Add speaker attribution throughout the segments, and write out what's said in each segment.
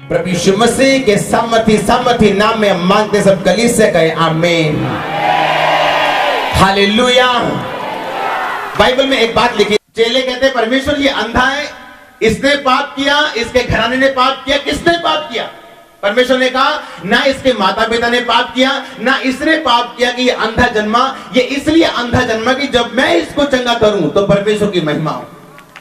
Speaker 1: प्रभु यीशु मसीह के सामर्थी नाम में हम मांगते सब कलीसिया कहे आमीन। हालेलुया। बाइबल में एक बात लिखी, चेले कहते हैं परमेश्वर ये अंधा है, इसने पाप किया, इसके घराने ने पाप किया। किसने पाप किया? परमेश्वर ने कहा ना इसके माता पिता ने पाप किया, ना इसने पाप किया कि ये अंधा जन्मा। ये इसलिए अंधा जन्मा कि जब मैं इसको चंगा करूं तो परमेश्वर की महिमा हो।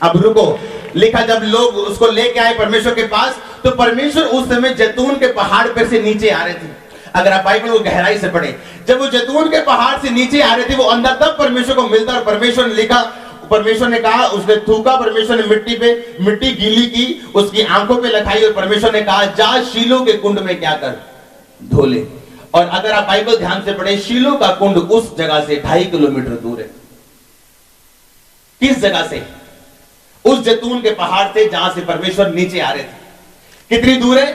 Speaker 1: अब रुको, लिखा जब लोग उसको लेके आए परमेश्वर के पास, तो परमेश्वर उस समय जैतून के पहाड़ पर से नीचे आ रहे थे। अगर आप बाइबल को गहराई से पढ़े, जब वो जैतून के पहाड़ से नीचे आ रहे थे, वो अंदर तब परमेश्वर को मिलता। और परमेश्वर ने लिखा, परमेश्वर ने कहा, उसने थूका, परमेश्वर ने मिट्टी पे मिट्टी गीली की, उसकी आंखों पे लगाई और परमेश्वर ने कहा जा शीलो के कुंड में क्या कर, धो ले। और अगर आप बाइबल ध्यान से पढ़े, शीलो का कुंड उस जगह से 2.5 किलोमीटर दूर है। किस जगह से? उस जैतून के पहाड़ से जहां से परमेश्वर नीचे आ रहे थे। कितनी दूर है?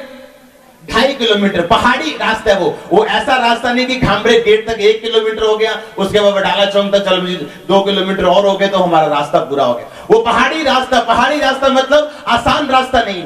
Speaker 1: 2.5 किलोमीटर। पहाड़ी रास्ता है वो ऐसा रास्ता नहीं कि खामरे गेट तक 1 किलोमीटर हो गया, उसके बाद बटाला चौक तक चल 2 किलोमीटर और हो गए तो हमारा रास्ता पूरा हो गया। वो पहाड़ी रास्ता मतलब आसान रास्ता नहीं।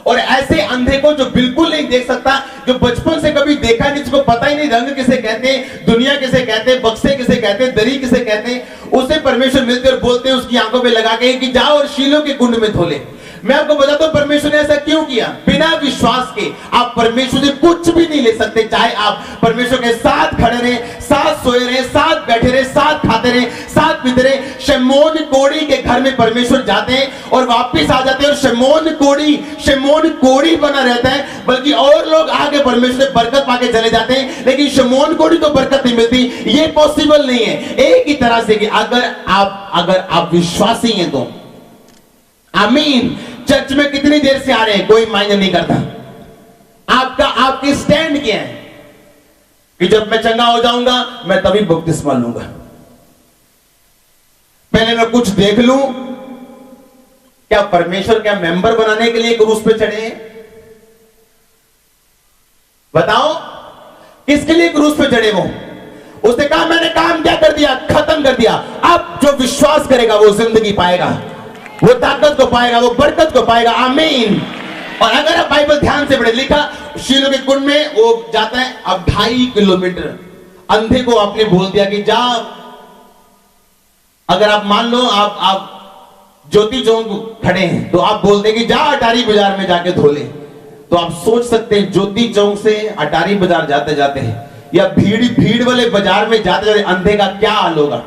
Speaker 1: और ऐसे अंधे को जो बिल्कुल नहीं देख सकता, जो बचपन से कभी देखा नहीं, जिसको पता ही नहीं रंग किसे कहते हैं, दुनिया किसे कहते हैं, बक्से किसे कहते हैं, दरी किसे कहते हैं, उसे परमेश्वर मिलकर बोलते हैं उसकी आंखों पे लगा के कि जाओ और शीलो के कुंड में धो ले। मैं आपको बताता हूं परमेश्वर ने ऐसा क्यों किया। बिना विश्वास के आप परमेश्वर से कुछ भी नहीं ले सकते। चाहे आप परमेश्वर के साथ खड़े रहे, साथ सोए रहे, साथ बैठे रहे, साथ खाते रहे, साथ पीते रहे। शमौन कोड़ी के घर में परमेश्वर जाते हैं और वापस आ जाते हैं, और शमौन कोड़ी बना रहता है। बल्कि और लोग आगे परमेश्वर से बरकत पाके चले जाते हैं, लेकिन शमौन कोड़ी को बरकत नहीं मिलती। ये पॉसिबल नहीं है। एक ही तरह से कि अगर आप विश्वासी हैं तो आमीन। चर्च में कितनी देर से आ रहे हैं कोई मायने नहीं करता। आपकी स्टैंड क्या है कि जब मैं चंगा हो जाऊंगा मैं तभी बपतिस्मा लूंगा, पहले मैं कुछ देख लूं। क्या परमेश्वर क्या मेंबर बनाने के लिए क्रूस पे चढ़े हैं? बताओ किसके लिए क्रूस पे चढ़े? वो उसने कहा मैंने काम क्या कर दिया, खत्म कर दिया। अब जो विश्वास करेगा वो जिंदगी पाएगा, वो ताकत को पाएगा, वो बरकत को पाएगा। आमीन। और अगर आप बाइबल ध्यान से पढ़े, लिखा शीलो के कुंड में वो जाता है। अब 2.5 किलोमीटर अंधे को आपने बोल दिया कि जा। अगर आप मान लो आप ज्योति चौक खड़े हैं तो आप बोल देंगे जा अटारी बाजार में जाके धो ले। तो आप सोच सकते हैं ज्योति चौक से अटारी बाजार जाते जाते हैं या भीड़ वाले बाजार में जाते जाते अंधे का क्या हाल होगा।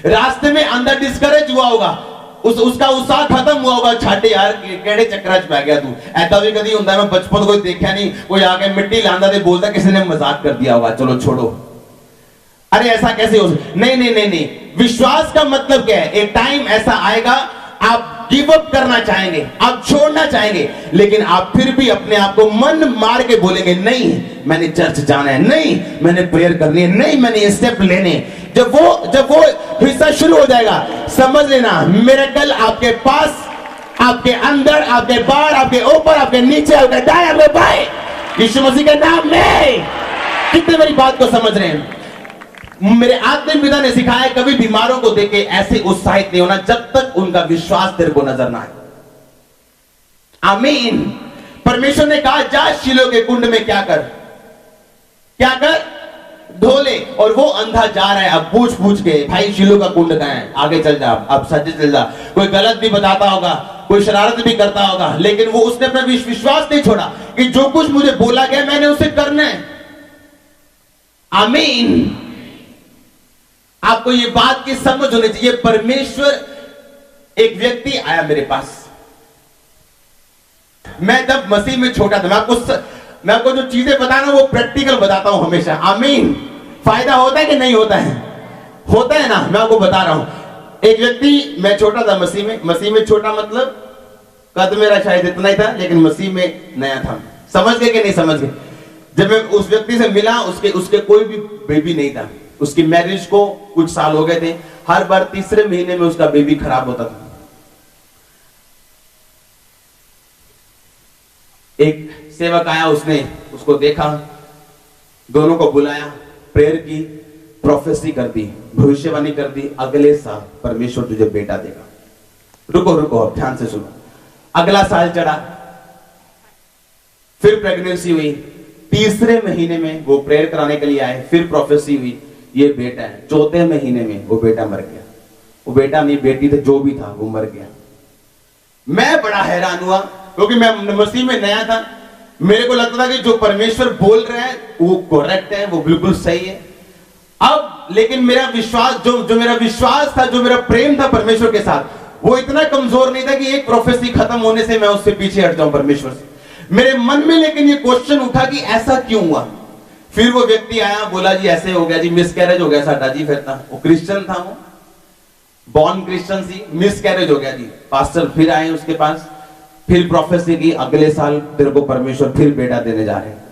Speaker 1: रास्ते में अंदर डिस्करेज हुआ होगा, उसका उत्साह खत्म हुआ होगा। छाटे यार केड़े चक्कर च पै गया तू। ऐसा भी कभी होता है, मैं बचपन कोई देखा नहीं, कोई आके मिट्टी लांदा दे बोलता किसी ने मजाक कर दिया होगा, चलो छोड़ो, अरे ऐसा कैसे हो। नहीं। विश्वास का मतलब क्या है? एक टाइम ऐसा आएगा आप गिव अप करना चाहेंगे, आप छोड़ना चाहेंगे, लेकिन आप फिर भी अपने आप को मन मार के बोलेंगे नहीं मैंने चर्च जाना है, नहीं मैंने प्रेयर करनी है, नहीं मैंने ये स्टेप लेने। जब वो हिस्सा शुरू हो जाएगा, समझ लेना मिरेकल आपके पास, आपके अंदर, आपके बाहर, आपके ऊपर, आपके नीचे, आपके दाएं, आपके बाएं, यीशु मसीह के नाम में। कितने मेरी बात को समझ रहे हैं? मेरे आत्मिक पिता ने सिखाया कभी बीमारों को देख के ऐसे उत्साहित नहीं होना जब तक उनका विश्वास तेरे को नजर ना आए। आमीन। परमेश्वर ने कहा जा शीलो के कुंड में क्या कर, धो ले। और वो अंधा जा रहा है। अब पूछ के भाई शीलो का कुंड कहां है, आगे चल जा, अब सच चल जा। कोई गलत भी बताता होगा, कोई शरारत भी करता होगा, लेकिन वो उसने अपना विश्वास नहीं छोड़ा कि जो कुछ मुझे बोला गया मैंने उसे करना है। आमीन। आपको ये बात की समझ होनी चाहिए। परमेश्वर, एक व्यक्ति आया मेरे पास, मैं जब मसीह में छोटा था, मैं आपको जो चीजें बता रहा हूं वो प्रैक्टिकल बताता हूं हमेशा। आमीन। फायदा होता है कि नहीं होता है? होता है ना। मैं आपको बता रहा हूं। एक व्यक्ति, मैं छोटा था मसीह में छोटा मतलब कद मेरा शायद इतना ही था, लेकिन मसीह में नया था। समझ गए कि नहीं समझ गए? जब मैं उस व्यक्ति से मिला, उसके कोई भी बेबी नहीं था। उसकी मैरिज को कुछ साल हो गए थे। हर बार तीसरे महीने में उसका बेबी खराब होता था। एक सेवक आया, उसने उसको देखा, दोनों को बुलाया, प्रेयर की, प्रोफेसी कर दी, भविष्यवाणी कर दी, अगले साल परमेश्वर तुझे बेटा देगा। रुको ध्यान से सुनो। अगला साल चढ़ा, फिर प्रेगनेंसी हुई, तीसरे महीने में वो प्रेयर कराने के लिए आए, फिर प्रोफेसी हुई ये बेटा है। चौथे महीने में वो बेटा मर गया। वो बेटा नहीं बेटी थे, जो भी था वो मर गया। मैं बड़ा हैरान हुआ क्योंकि मैं मसीह में नया था। मेरे को लगता था कि जो परमेश्वर बोल रहे हैं वो करेक्ट है, वो बिल्कुल सही है। अब लेकिन मेरा विश्वास जो मेरा विश्वास था, जो मेरा प्रेम था परमेश्वर के साथ, वो इतना कमजोर नहीं था कि एक प्रोफेसी खत्म होने से मैं उससे पीछे हट जाऊं परमेश्वर से। मेरे मन में लेकिन ये क्वेश्चन उठा कि ऐसा क्यों हुआ। फिर वो व्यक्ति आया, बोला जी ऐसे हो गया जी, मिसकैरेज हो गया साडा जी। फिर था वो क्रिश्चियन था, वो बॉर्न क्रिश्चियन सी, मिसकैरेज हो गया जी। पास्टर फिर आए उसके पास, फिर प्रोफेसी की अगले साल तेरे को परमेश्वर फिर बेटा देने जा रहे हैं।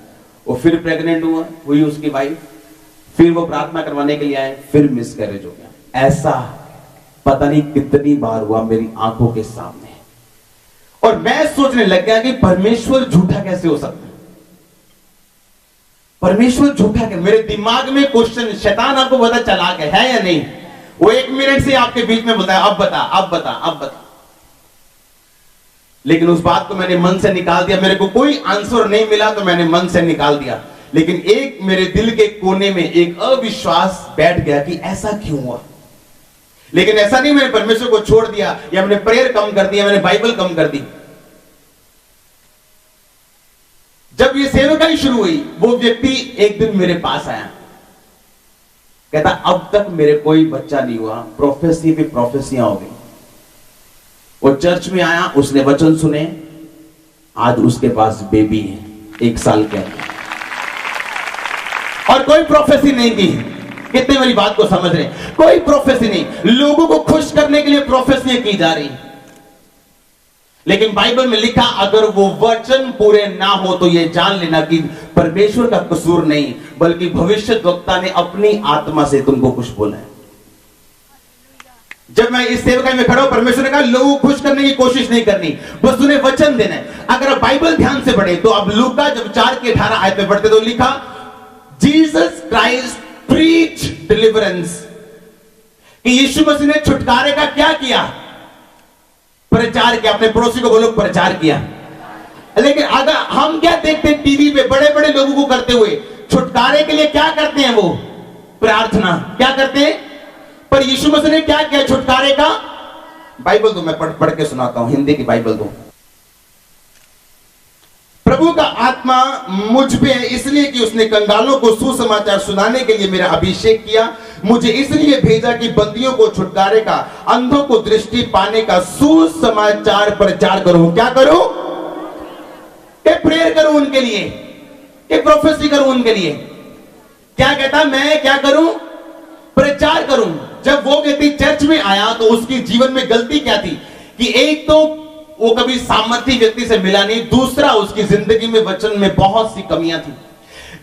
Speaker 1: वो फिर प्रेग्नेंट हुई उसकी वाइफ, फिर वो प्रार्थना करवाने के लिए आए, फिर मिसकैरेज हो गया। ऐसा पता नहीं कितनी बार हुआ मेरी आंखों के सामने। और मैं सोचने लग गया कि परमेश्वर झूठा कैसे हो सकता है। परमेश्वर झूठा क्या। मेरे दिमाग में क्वेश्चन, शैतान आपको पता चला के है या नहीं, वो 1 मिनट से आपके बीच में बोलता है अब बता अब बता अब बता। लेकिन उस बात को मैंने मन से निकाल दिया। मेरे को कोई आंसर नहीं मिला तो मैंने मन से निकाल दिया। लेकिन एक मेरे दिल के कोने में एक अविश्वास बैठ गया कि ऐसा क्यों हुआ। लेकिन ऐसा नहीं मैंने परमेश्वर को छोड़ दिया या मैंने प्रेयर कम कर दिया, मैंने बाइबल कम कर दी। जब ये सेवकाई शुरू हुई, वो व्यक्ति एक दिन मेरे पास आया, कहता अब तक मेरे कोई बच्चा नहीं हुआ, प्रोफेसी पे प्रोफेसियां हो गई। वो चर्च में आया, उसने वचन सुने, आज उसके पास बेबी है 1 साल के, और कोई प्रोफेसी नहीं की। कितने मेरी बात को समझ रहे हैं? कोई प्रोफेसी नहीं। लोगों को खुश करने के लिए प्रोफेसियां की जा रही। लेकिन बाइबल में लिखा अगर वो वचन पूरे ना हो तो ये जान लेना कि परमेश्वर का कसूर नहीं, बल्कि भविष्यद्वक्ता ने अपनी आत्मा से तुमको कुछ बोला है। जब मैं इस सेवकाई में खड़ा हूं, परमेश्वर ने कहा लोगों को खुश करने की कोशिश नहीं करनी, बस उन्हें वचन देना है। अगर आप बाइबल ध्यान से पढ़े तो अब लूका जब 4 के 18 आयत में पढ़ते तो लिखा जीसस क्राइस्ट प्रीच डिलीवरेंस, कि यीशु मसीह ने छुटकारे का क्या किया? प्रचार किया। अपने पड़ोसी को बोलो प्रचार किया। लेकिन अगर हम क्या देखते हैं टीवी पे बड़े बड़े लोगों को करते हुए, छुटकारे के लिए क्या करते हैं? वो प्रार्थना क्या करते हैं। पर यीशु मसीह ने क्या किया छुटकारे का? बाइबल दो, मैं पढ़ के सुनाता हूं, हिंदी की बाइबल दो। प्रभु का आत्मा मुझ पे है इसलिए कि उसने कंगालों को सुसमाचार सुनाने के लिए मेरा अभिषेक किया। मुझे इसलिए भेजा कि बंदियों को छुटकारे का, अंधों को दृष्टि पाने का सुसमाचार प्रचार करूं। क्या करूं? कि प्रेयर करूं उनके लिए, कि प्रोफेसी करूं उनके लिए। क्या कहता? मैं क्या करूं? प्रचार करूं। जब वो व्यक्ति चर्च में आया तो उसके जीवन में गलती क्या थी कि एक तो वो कभी सामर्थ्य व्यक्ति से मिला नहीं, दूसरा उसकी जिंदगी में वचन में बहुत सी कमियां थी।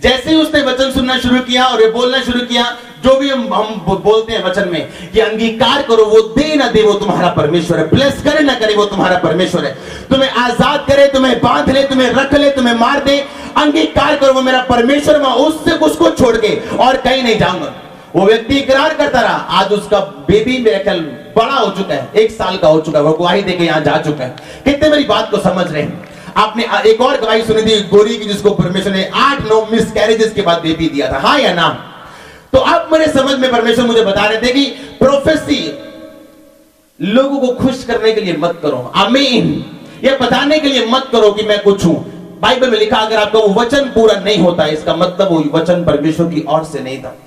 Speaker 1: जैसे ही उसने वचन सुनना शुरू किया और ये बोलना शुरू किया, जो भी हम बोलते हैं वचन में कि अंगीकार करो, वो दे ना दे वो तुम्हारा परमेश्वर है, ब्लेस करे ना करे वो तुम्हारा परमेश्वर है, तुम्हें आजाद करे, तुम्हें बांध ले, तुम्हें रख ले, तुम्हें मार दे, अंगीकार करो वो मेरा परमेश्वर, मैं उससे उसको छोड़ के और कहीं नहीं जाऊंगा। वो व्यक्ति इकरार करता रहा। आज उसका बेबी मेरे ख्याल बड़ा हो चुका है, 1 साल का हो चुका है, वो गवाही देके यहां जा चुका है। कितने मेरी बात को समझ रहे हैं? आपने एक और गवाही सुनी थी गोरी की, जिसको परमेश्वर ने 8-9 मिसकैरेजेस के बाद बेबी दिया था, हाँ या ना? तो अब मेरे समझ में परमेश्वर मुझे बता रहे थे कि प्रोफेसी लोगों को खुश करने के लिए मत करो, आमीन, ये बताने के लिए मत करो कि मैं कुछ हूं। बाइबल में लिखा अगर आपका वो वचन पूरा नहीं होता, इसका मतलब वो वचन परमेश्वर की ओर से नहीं था।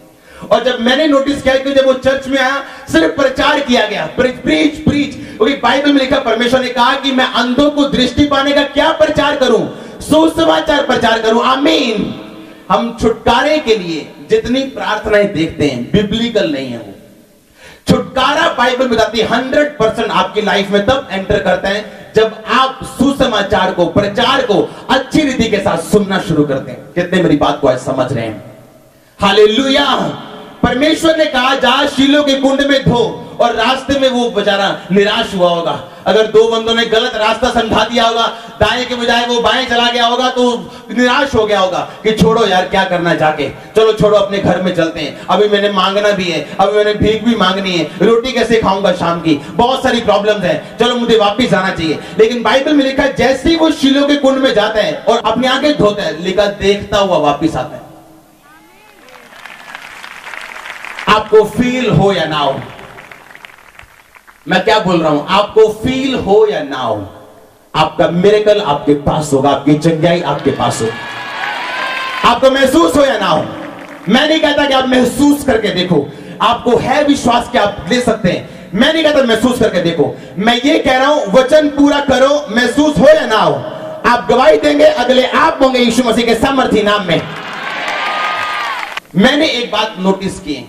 Speaker 1: और जब मैंने नोटिस किया कि जब वो चर्च में आया, सिर्फ प्रचार किया गया, प्रीच, क्योंकि बाइबल में लिखा परमेश्वर ने कहा कि मैं अंधों को दृष्टि पाने का क्या प्रचार करूं? सुसमाचार प्रचार करूं, आमीन। हम छुटकारे के लिए जितनी प्रार्थनाएं देखते हैं बिब्लिकल नहीं है। वो छुटकारा बाइबल बताती है 100% आपकी लाइफ में तब एंटर करता है जब आप सुसमाचार को, प्रचार को अच्छी रीति के साथ सुनना शुरू करते हैं। कितने मेरी बात को आज समझ रहे हैं? हालेलुया। परमेश्वर ने कहा जा शीलो के कुंड में धो, और रास्ते में वो बेचारा निराश हुआ होगा, अगर दो बंदों ने गलत रास्ता समझा दिया होगा, दाएं के बजाय वो बाएं चला गया होगा, तो निराश हो गया होगा कि छोड़ो यार, क्या करना जाके, चलो छोड़ो, अपने घर में चलते हैं, अभी मैंने मांगना भी है, अभी मैंने भीख भी मांगनी है, रोटी कैसे खाऊंगा शाम की, बहुत सारी प्रॉब्लम्स हैं, चलो मुझे वापस आना चाहिए। लेकिन बाइबल में लिखा है जैसे ही वो शीलो के कुंड में जाता है और अपनी आंखें धोता है, लिखा देखता हुआ वापिस आता है। आपको फील हो या ना हो, मैं क्या बोल रहा हूं, आपको फील हो या ना हो, आपका मिरेकल आपके पास होगा, आपकी चंगाई आपके पास होगा। आपको महसूस हो या ना हो, मैं नहीं कहता कि आप महसूस करके देखो, आपको है विश्वास कि आप ले सकते हैं, मैं नहीं कहता महसूस करके देखो, मैं ये कह रहा हूं वचन पूरा करो, महसूस हो या ना हो, आप गवाही देंगे, अगले आप होंगे यीशु मसीह के सामर्थी नाम में। मैंने एक बात नोटिस की,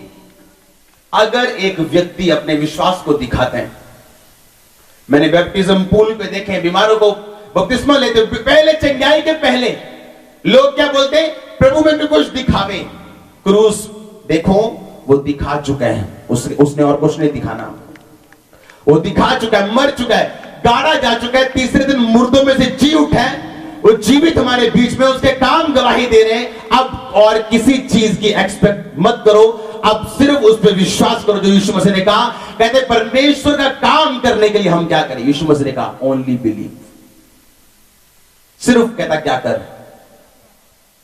Speaker 1: अगर एक व्यक्ति अपने विश्वास को दिखाते हैं, मैंने बैप्टिज्म पूल पे देखे बीमारों को बपतिस्मा लेते हुए, पहले चंगाई के पहले लोग क्या बोलते हैं, प्रभु में भी कुछ दिखावे, क्रूस देखो वो दिखा चुका है, उसने और कुछ नहीं दिखाना, वो दिखा चुका है, मर चुका है, गाड़ा जा चुका है, तीसरे दिन मुर्दों में से जी उठा है, वो जीवित हमारे बीच में, उसके काम गवाही दे रहे हैं। अब और किसी चीज की एक्सपेक्ट मत करो, अब सिर्फ उस पर विश्वास करो जो यीशु मसीह ने कहा। कहते परमेश्वर का काम करने के लिए हम क्या करें, यीशु मसीह ने कहा ओनली बिलीव, सिर्फ कहता क्या कर,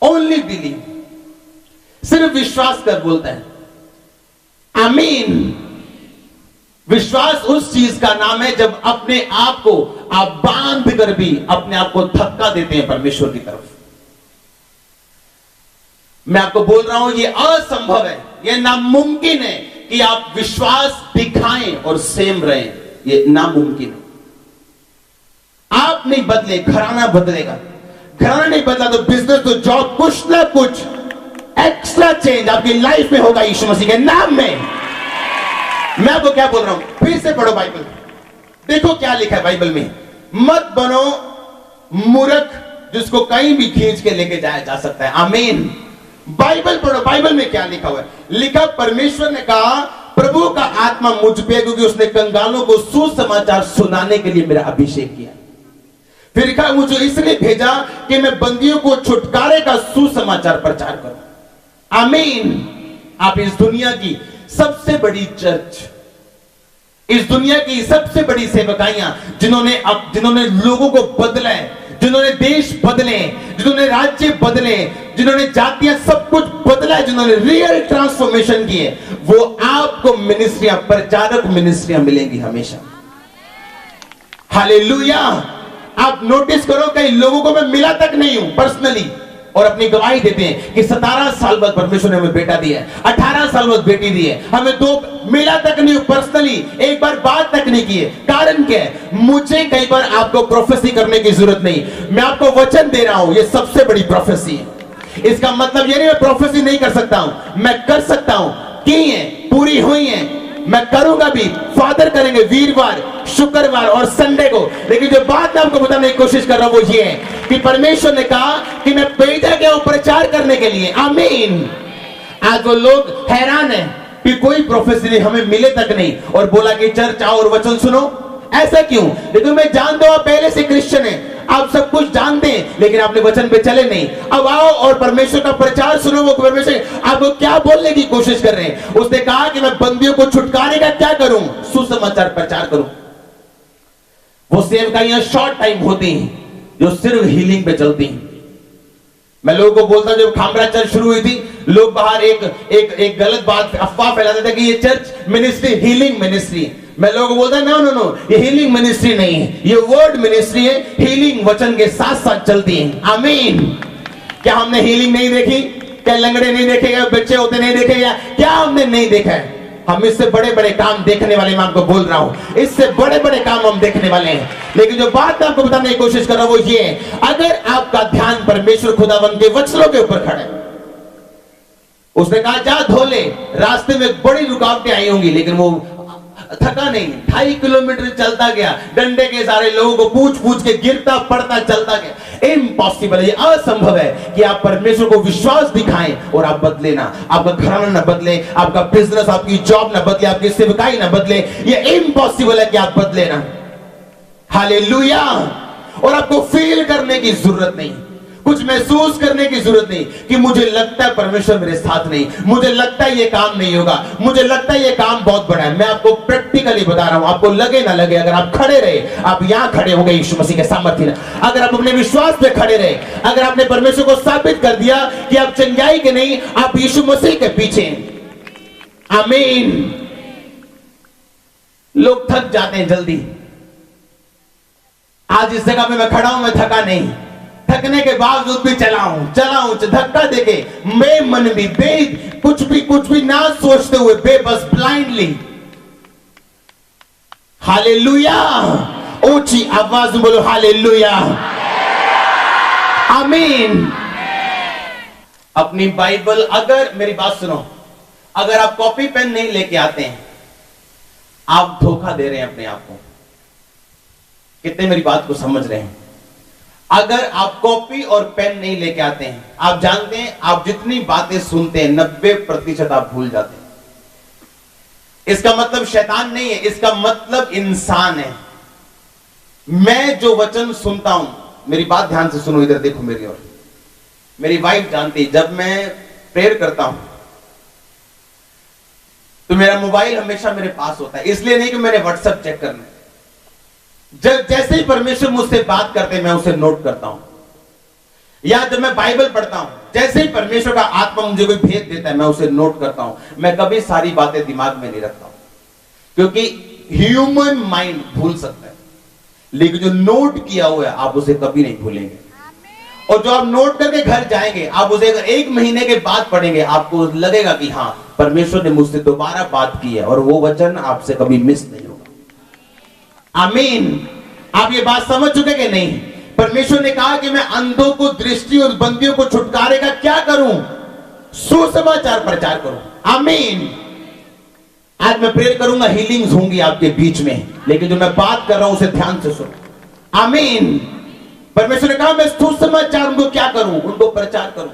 Speaker 1: ओनली बिलीव, सिर्फ विश्वास कर बोलता है। आमीन। विश्वास उस चीज का नाम है जब अपने आप को आप बांध कर भी अपने आप को धक्का देते हैं परमेश्वर की तरफ। मैं आपको बोल रहा हूं ये असंभव है, ये नामुमकिन है कि आप विश्वास दिखाएं और सेम रहें, ये नामुमकिन है। आप नहीं बदले, घराना बदलेगा, घराना नहीं बदला तो बिजनेस तो जॉब, कुछ ना कुछ एक्स्ट्रा चेंज आपकी लाइफ में होगा यीशु मसीह के नाम में। मैं आपको क्या बोल रहा हूं, फिर से पढ़ो बाइबल, देखो क्या लिखा है बाइबल में, मत बनो मूर्ख जिसको कहीं भी खींच के लेके जाया जा सकता है। आमीन। बाइबल पढ़ो, बाइबल में क्या लिखा हुआ है, लिखा परमेश्वर ने कहा प्रभु का आत्मा मुझ पे, क्योंकि उसने कंगालों को सुसमाचार सुनाने के लिए मेरा अभिषेक किया। फिर लिखा मुझे इसलिए भेजा कि मैं बंदियों को छुटकारे का सुसमाचार प्रचार करूं। आमीन। आप इस दुनिया की सबसे बड़ी चर्च, इस दुनिया की सबसे बड़ी सेवकाइयां, जिन्होंने लोगों को बदला है, जिन्होंने देश बदले, जिन्होंने राज्य बदले, जिन्होंने जातियां सब कुछ बदला है, जिन्होंने रियल ट्रांसफॉर्मेशन की है, वो आपको मिनिस्ट्रियां, प्रचारक मिनिस्ट्रियां मिलेंगी हमेशा। हालेलुया। आप नोटिस करो कई लोगों को मैं मिला तक नहीं हूं पर्सनली, और अपनी गवाही देते हैं कि 17 साल बाद परमेश्वर ने हमें बेटा दिया है, 18 साल बाद बेटी दी है, हमें दो मिला तक नहीं पर्सनली, एक बार बात तक नहीं की है। कारण क्या है, मुझे कई बार आपको प्रोफेसी करने की जरूरत नहीं, मैं आपको वचन दे रहा हूं, ये सबसे बड़ी प्रोफेसी है। इसका मतलब ये नहीं मैं प्रोफेसी नहीं कर सकता हूं, मैं कर सकता हूं, की है, पूरी हुई है, मैं करूंगा भी, फादर करेंगे वीरवार, शुक्रवार और संडे को। लेकिन जो बात मैं आपको बताने की कोशिश कर रहा हूं वो ये है कि परमेश्वर ने कहा कि मैं भेजा गया हूं प्रचार करने के लिए। आमीन। आज वो लोग हैरान है कि कोई प्रोफेसर हमें मिले तक नहीं, और बोला कि चर्च आओ और वचन सुनो। ऐसा क्यों? लेकिन मैं जानता हूं आप पहले से क्रिश्चियन है, आप सब कुछ जानते हैं, लेकिन आपने वचन पे चले नहीं। अब आओ और परमेश्वर का प्रचार सुनो। वो परमेश्वर आपको क्या बोलने की कोशिश कर रहे हैं? उसने कहा कि मैं बंदियों को छुटकारे का क्या करूं, सुसमाचार प्रचार करूं। वो सेवकाइयां शॉर्ट टाइम होती हैं जो सिर्फ हीलिंग पे चलती हैं। मैं लोगों को बोलता, जब खामरा चर्च शुरू हुई थी, लोग बाहर एक गलत बात, अफवाह फैलाते थे कि ये चर्च मिनिस्ट्री हीलिंग मिनिस्ट्री। मैं लोगों को बोलता नो नो नो, ये हीलिंग मिनिस्ट्री नहीं है, ये वर्ड मिनिस्ट्री है। हीलिंग वचन के साथ साथ चलती है। आमीन। क्या हमने हीलिंग नहीं देखी? क्या लंगड़े नहीं देखे गए, बच्चे होते नहीं देखे गए? क्या हमने नहीं देखा है? हम इससे बड़े बड़े काम देखने वाले, मैं आपको बोल रहा हूं, इससे बड़े बड़े काम हम देखने वाले हैं। लेकिन जो बात मैं आपको बताने की कोशिश कर रहा हूं वो ये है, अगर आपका ध्यान परमेश्वर खुदावंद के वचनों के ऊपर खड़ा है, उसने कहा जा धो ले, रास्ते में बड़ी रुकावटें आई होंगी, लेकिन वो थका नहीं, 2.5 किलोमीटर चलता गया, डंडे के सारे लोगों को पूछ पूछ के गिरता पड़ता चलता गया। इम्पॉसिबल है, ये असंभव है कि आप परमेश्वर को विश्वास दिखाएं और आप बदले ना, आपका घराना ना बदले, आपका बिजनेस, आपकी जॉब ना बदले, आपकी सेवकाई ना बदले। ये इम्पॉसिबल है कि आप बदले ना। हालेलुया। और आपको फील करने की जरूरत नहीं, कुछ महसूस करने की जरूरत नहीं कि मुझे लगता है परमेश्वर मेरे साथ नहीं, मुझे लगता है ये काम नहीं होगा, मुझे लगता है ये काम बहुत बड़ा है। मैं आपको प्रैक्टिकली बता रहा हूं, आपको लगे ना लगे, अगर आप खड़े रहे, आप यहां खड़े हो गए यीशु मसीह के सामर्थ्य में, अगर आप अपने विश्वास पे खड़े रहे, अगर आपने परमेश्वर को साबित कर दिया कि आप चंगाई के नहीं, आप यीशु मसीह के पीछे। आमीन। लोग थक जाते हैं जल्दी। आज इस जगह पे मैं खड़ा हूं, मैं थका नहीं, थकने के बावजूद भी चलाऊं धक्का देके, मैं मन भी कुछ भी ना सोचते हुए, बेबस ब्लाइंडली। हालेलुया। ऊंची आवाज में बोलो हालेलुया। आमीन। अपनी बाइबल, अगर मेरी बात सुनो, अगर आप कॉपी पेन नहीं लेके आते हैं, आप धोखा दे रहे हैं अपने आप को। कितने मेरी बात को समझ रहे हैं? अगर आप कॉपी और पेन नहीं लेके आते हैं, आप जानते हैं आप जितनी बातें सुनते हैं 90% आप भूल जाते हैं। इसका मतलब शैतान नहीं है, इसका मतलब इंसान है। मैं जो वचन सुनता हूं, मेरी बात ध्यान से सुनो, इधर देखो मेरी ओर। मेरी वाइफ जानती है, जब मैं प्रेयर करता हूं तो मेरा मोबाइल हमेशा मेरे पास होता है। इसलिए नहीं कि मैंने व्हाट्सएप चेक करना है, जैसे ही परमेश्वर मुझसे बात करते हैं मैं उसे नोट करता हूं। या जब मैं बाइबल पढ़ता हूं, जैसे ही परमेश्वर का आत्मा मुझे कोई भेद देता है मैं उसे नोट करता हूं। मैं कभी सारी बातें दिमाग में नहीं रखता हूं, क्योंकि ह्यूमन माइंड भूल सकता है, लेकिन जो नोट किया हुआ है आप उसे कभी नहीं भूलेंगे। और जो आप नोट करके घर जाएंगे, आप उसे अगर 1 महीने के बाद पढ़ेंगे, आपको लगेगा कि हां, परमेश्वर ने मुझसे दोबारा बात की है और वो वचन आपसे कभी मिस नहीं होगा। आमीन। आप ये बात समझ चुके कि नहीं? परमेश्वर ने कहा कि मैं अंधों को दृष्टि और बंदियों को छुटकारे का क्या करूं? सुसमाचार प्रचार करूं। आमीन। आज मैं प्रेयर करूंगा, हीलिंग्स होंगी आपके बीच में, लेकिन जो मैं बात कर रहा हूं उसे ध्यान से सुनो। आमीन। परमेश्वर ने कहा मैं सुसमाचार उनको क्या करूं? उनको प्रचार करूं।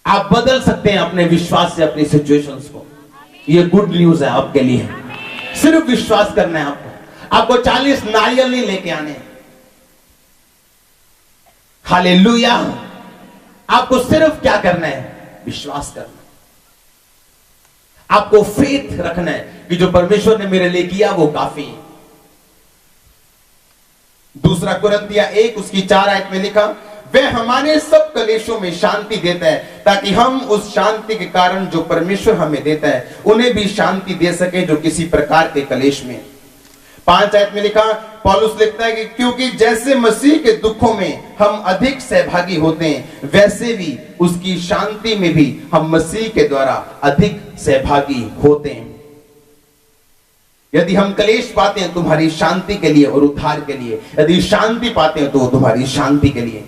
Speaker 1: आप बदल सकते हैं अपने विश्वास से अपनी सिचुएशंस को। ये गुड न्यूज है आपके लिए। सिर्फ विश्वास करना है आपको 40 नारियल नहीं लेके आने। हालेलुया। आपको सिर्फ क्या करना है? विश्वास करना। आपको फेथ रखना है कि जो परमेश्वर ने मेरे लिए किया वो काफी है। दूसरा कुरिन्थिया 1 उसकी 4 आयत में लिखा, वह हमारे सब कलेशों में शांति देता है, ताकि हम उस शांति के कारण जो परमेश्वर हमें देता है उन्हें भी शांति दे सके जो किसी प्रकार के कलेश में। 5 आयत में लिखा, पौलुस लिखता है कि क्योंकि जैसे मसीह के दुखों में हम अधिक सहभागी होते हैं, वैसे भी उसकी शांति में भी हम मसीह के द्वारा अधिक सहभागी होते हैं। यदि हम कलेश पाते हैं तुम्हारी शांति के लिए और उद्धार के लिए, यदि शांति पाते हैं तो तुम्हारी शांति के लिए।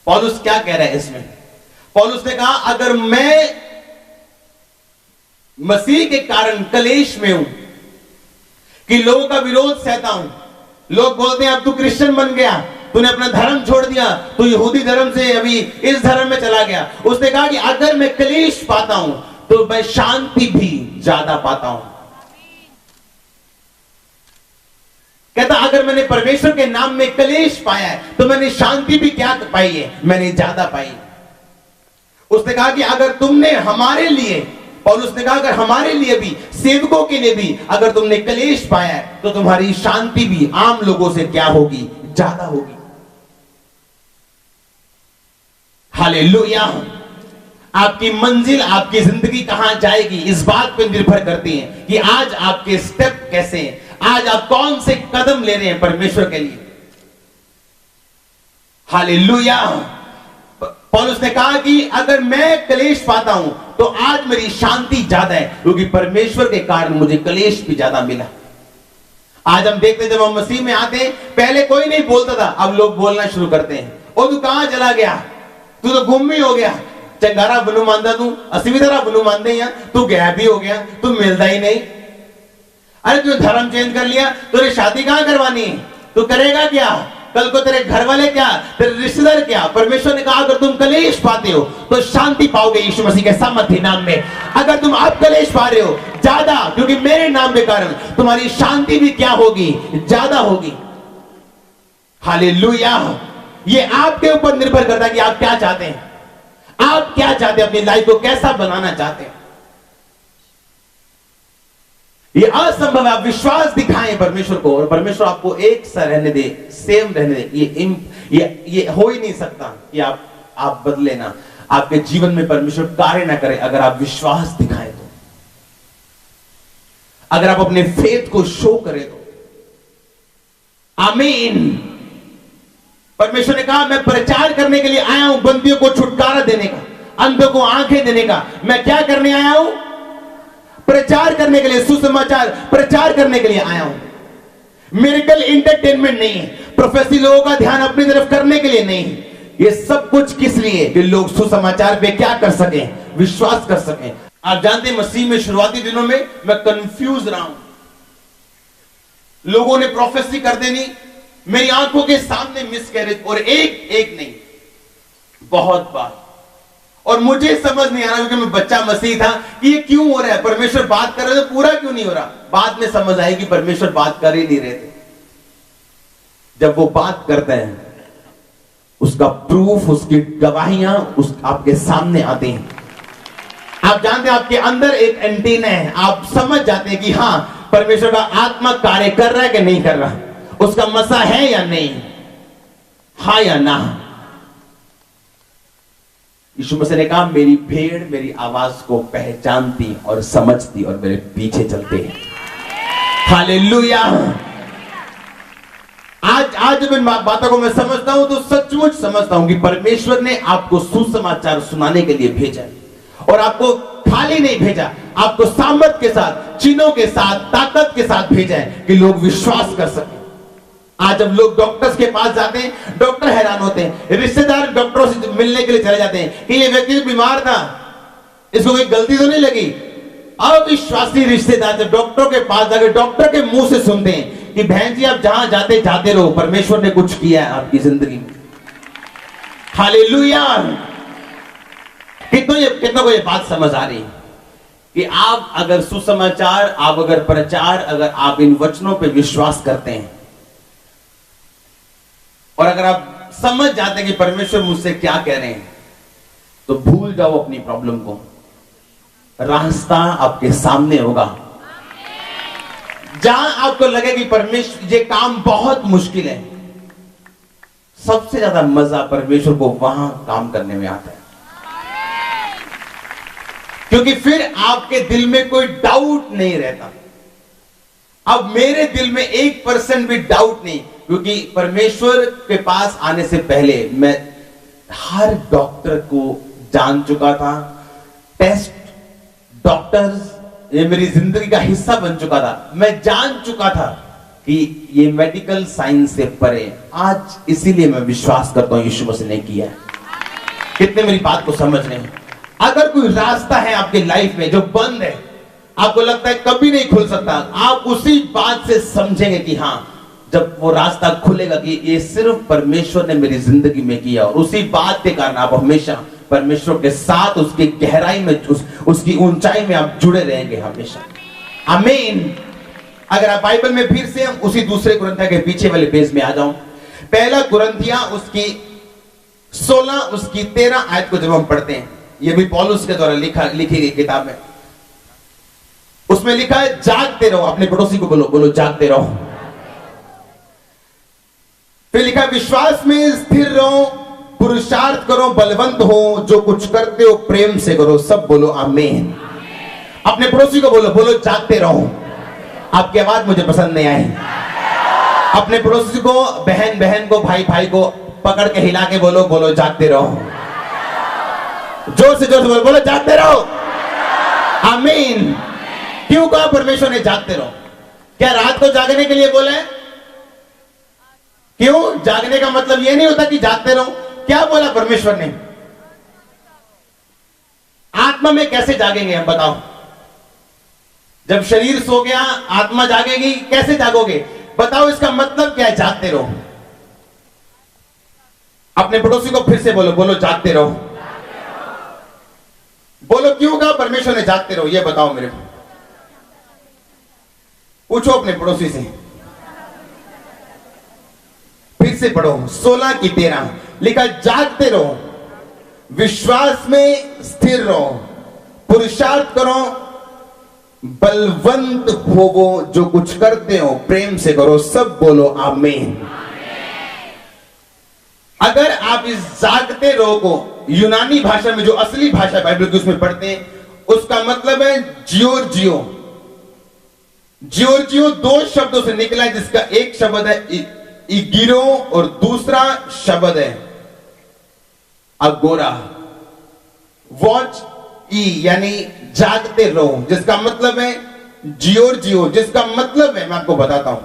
Speaker 1: पौलुस क्या कह रहा है इसमें? पौलुस ने कहा अगर मैं मसीह के कारण कलेश में हूं, कि लोगों का विरोध सहता हूं, लोग बोलते हैं अब तू क्रिश्चियन बन गया, तूने अपना धर्म छोड़ दिया, तू यहूदी धर्म से अभी इस धर्म में चला गया। उसने कहा कि अगर मैं कलेश पाता हूं तो मैं शांति भी ज्यादा पाता हूं। कहता अगर मैंने परमेश्वर के नाम में कलेश पाया है तो मैंने शांति भी क्या पाई है? मैंने ज्यादा पाई। उसने कहा कि अगर तुमने हमारे लिए, पौलुस ने कहा अगर हमारे लिए भी, सेवकों के लिए भी अगर तुमने कलेश पाया है तो तुम्हारी शांति भी आम लोगों से क्या होगी? ज्यादा होगी। हालेलुया। आपकी मंजिल, आपकी जिंदगी कहां जाएगी इस बात पर निर्भर करती है कि आज आपके स्टेप कैसे हैं, आज आप कौन से कदम ले रहे हैं परमेश्वर के लिए। हालेलुया। पौलुस ने कहा कि अगर मैं कलेश पाता हूं तो आज मेरी शांति ज्यादा है, क्योंकि परमेश्वर के कारण मुझे कलेश भी ज्यादा मिला। आज हम देखते हैं जब हम मसीह में आते हैं, पहले कोई नहीं बोलता था, अब लोग बोलना शुरू करते हैं। ओ तू कहां चला गया? तू तो गुम ही हो गया। चंगारा बनू मानदा तू, असुविधा बनू मानदे या तू गायब ही हो गया, तू मिलता ही नहीं। अरे तू धर्म चेंज कर लिया, तुझे शादी कहां करवानी है? तू करेगा क्या? कल को तेरे घर वाले क्या, तेरे रिश्तेदार क्या? परमेश्वर ने कहा अगर तुम कलेश पाते हो तो शांति पाओगे यीशु मसीह के सामर्थ्य नाम में। अगर तुम आप कलेश पा रहे हो, ज्यादा, क्योंकि मेरे नाम के कारण तुम्हारी शांति भी क्या होगी, ज्यादा होगी। हालेलुया। ये आपके ऊपर निर्भर करता है कि आप क्या चाहते हैं, आप क्या चाहते हैं, अपनी लाइफ को कैसा बनाना चाहते हैं। ये असंभव है, आप विश्वास दिखाएं परमेश्वर को और परमेश्वर आपको एक सा रहने दे, सेम रहने दे। ये हो ही नहीं सकता कि आप बदले ना, आपके जीवन में परमेश्वर कार्य ना करे अगर आप विश्वास दिखाएं तो, अगर आप अपने फेथ को शो करें तो। आमीन। परमेश्वर ने कहा मैं प्रचार करने के लिए आया हूं, बंदियों को छुटकारा देने का, अंधों को आंखें देने का। मैं क्या करने आया हूं? प्रचार करने के लिए, सुसमाचार प्रचार करने के लिए आया हूं। मिरेकल एंटरटेनमेंट नहीं है, प्रोफेसी लोगों का ध्यान अपनी तरफ करने के लिए नहीं है। ये सब कुछ किस लिए? कि लोग सुसमाचार पे क्या कर सकें, विश्वास कर सकें। आप जानते हैं मसीह में शुरुआती दिनों में मैं कंफ्यूज रहा हूं, लोगों ने प्रोफेसी कर देनी, मेरी आंखों के सामने मिसकैरेज, और एक नहीं, बहुत बार। और मुझे समझ नहीं आ रहा, क्योंकि मैं बच्चा मसीह था, कि ये क्यों हो रहा है, परमेश्वर बात कर रहे थे, पूरा क्यों नहीं हो रहा। बाद में समझ आई कि परमेश्वर बात कर ही नहीं रहे थे। जब वो बात करते हैं उसका प्रूफ, उसकी गवाहियां आपके सामने आती हैं। आप जानते हैं आपके अंदर एक एंटीना है, आप समझ जाते हैं कि हां परमेश्वर का आत्मा कार्य कर रहा है कि नहीं कर रहा, उसका मसा है या नहीं, हां या ना। यीशु मसीह ने कहा मेरी भेड़ मेरी आवाज को पहचानती और समझती और मेरे पीछे चलते हैं। हालेलुया। आज जब इन बातों को मैं समझता हूं तो सचमुच समझता हूं कि परमेश्वर ने आपको सुसमाचार सुनाने के लिए भेजा, और आपको खाली नहीं भेजा, आपको सामर्थ के साथ, चिन्हों के साथ, ताकत के साथ भेजा है कि लोग विश्वास कर सके। आज जब लोग डॉक्टर्स के पास जाते हैं, डॉक्टर हैरान होते हैं, रिश्तेदार डॉक्टरों से मिलने के लिए चले जाते हैं कि ये व्यक्ति बीमार था, इसको कोई गलती तो नहीं लगी। अविश्वासी रिश्तेदार जब डॉक्टर के पास जाकर डॉक्टर के मुंह से सुनते हैं कि बहन जी आप जहां जाते जाते रहो, परमेश्वर ने कुछ किया है आपकी जिंदगी में। हालेलुया। कितनों को ये बात समझ आ रही है कि आप अगर सुसमाचार, आप अगर प्रचार, अगर आप इन वचनों पे विश्वास करते हैं और अगर आप समझ जाते हैं कि परमेश्वर मुझसे क्या कह रहे हैं, तो भूल जाओ अपनी प्रॉब्लम को, रास्ता आपके सामने होगा। जहां आपको लगे कि परमेश्वर ये काम बहुत मुश्किल है, सबसे ज्यादा मजा परमेश्वर को वहां काम करने में आता है, क्योंकि फिर आपके दिल में कोई डाउट नहीं रहता। अब मेरे दिल में 1% भी डाउट नहीं, क्योंकि परमेश्वर के पास आने से पहले मैं हर डॉक्टर को जान चुका था, टेस्ट, डॉक्टर्स ये मेरी जिंदगी का हिस्सा बन चुका था। मैं जान चुका था कि ये मेडिकल साइंस से परे। आज इसीलिए मैं विश्वास करता हूं यीशु मसीह ने किया है। कितने मेरी बात को समझ रहे हैं? अगर कोई रास्ता है आपकी लाइफ में जो बंद है, आपको लगता है कभी नहीं खुल सकता, आप उसी बात से समझेंगे कि हां जब वो रास्ता खुलेगा कि ये सिर्फ परमेश्वर ने मेरी जिंदगी में किया, और उसी बात के कारण आप हमेशा परमेश्वर के साथ उसकी गहराई में, उसकी ऊंचाई में आप जुड़े रहेंगे हमेशा। आमीन। अगर आप बाइबल में फिर से हम उसी दूसरे कुरिन्थियों के पीछे वाले पेज में आ जाऊं, पहला कुरिन्थियों उसकी 16 उसकी 13 आयत को जब हम पढ़ते हैं, ये भी पौलुस के द्वारा लिखी गई किताब है, उसमें लिखा है जागते रहो। अपने पड़ोसी को बोलो जागते रहो। फिर लिखा विश्वास में स्थिर रहो, पुरुषार्थ करो, बलवंत हो, जो कुछ करते हो प्रेम से करो। सब बोलो आमीन। अपने पड़ोसी को बोलो जागते रहो। आपकी आवाज मुझे पसंद नहीं आई। अपने पड़ोसी को, बहन को, भाई को पकड़ के हिला के बोलो जागते रहो। जोर से बोलो जागते रहो। आमीन। क्यों कहा परमेश्वर ने जागते रहो? क्या रात को जागने के लिए बोले? क्यों? जागने का मतलब यह नहीं होता कि जागते रहो। क्या बोला परमेश्वर ने? आत्मा में कैसे जागेंगे हम बताओ? जब शरीर सो गया आत्मा जागेगी, कैसे जागोगे बताओ? इसका मतलब क्या है जागते रहो? अपने पड़ोसी को फिर से बोलो जागते रहो। बोलो क्यों कहा परमेश्वर ने जागते रहो, ये बताओ मेरे को। पूछो अपने पड़ोसी से। फिर से पढ़ो 16 की 13 लिखा, जागते रहो, विश्वास में स्थिर रहो, पुरुषार्थ करो, बलवंत होवो, जो कुछ करते हो प्रेम से करो। सब बोलो आमीन। अगर आप इस जागते रहो को यूनानी भाषा में, जो असली भाषा बाइबल की उसमें पढ़ते हैं, उसका मतलब है जियोर्जियो। जियोर्जियो दो शब्दों से निकला है, जिसका एक शब्द है इगिरो और दूसरा शब्द है अगोरा। वॉच ई यानी जागते रहो, जिसका मतलब है जियोर्जियो, जिसका मतलब है, मैं आपको बताता हूं,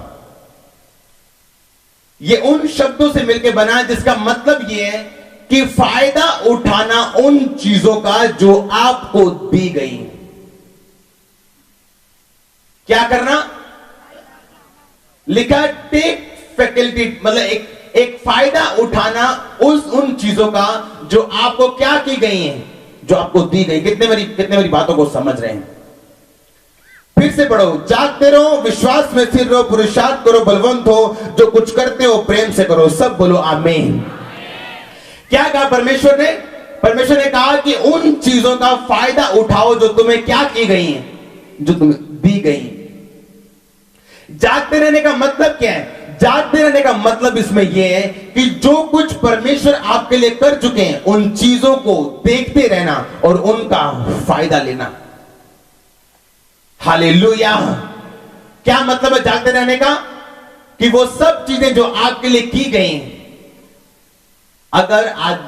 Speaker 1: ये उन शब्दों से मिलकर बना है जिसका मतलब ये है कि फायदा उठाना उन चीजों का जो आपको दी गई। क्या करना लिखा, टेक फैकल्टी, मतलब एक फायदा उठाना उन चीजों का जो आपको क्या की गई हैं, जो आपको दी गई। कितने मेरी बातों को समझ रहे हैं? फिर से पढ़ो, जागते रहो, विश्वास में स्थिर रहो, पुरुषार्थ करो, बलवंत हो, जो कुछ करते हो प्रेम से करो। सब बोलो आमीन। क्या कहा परमेश्वर ने? परमेश्वर ने कहा कि उन चीजों का फायदा उठाओ जो तुम्हें क्या की गई हैं, जो तुम्हें दी गई। जागते रहने का मतलब क्या है? जागते रहने का मतलब इसमें यह है कि जो कुछ परमेश्वर आपके लिए कर चुके हैं, उन चीजों को देखते रहना और उनका फायदा लेना। हालेलुया। क्या मतलब है जागते रहने का? कि वो सब चीजें जो आपके लिए की गई हैं, अगर आज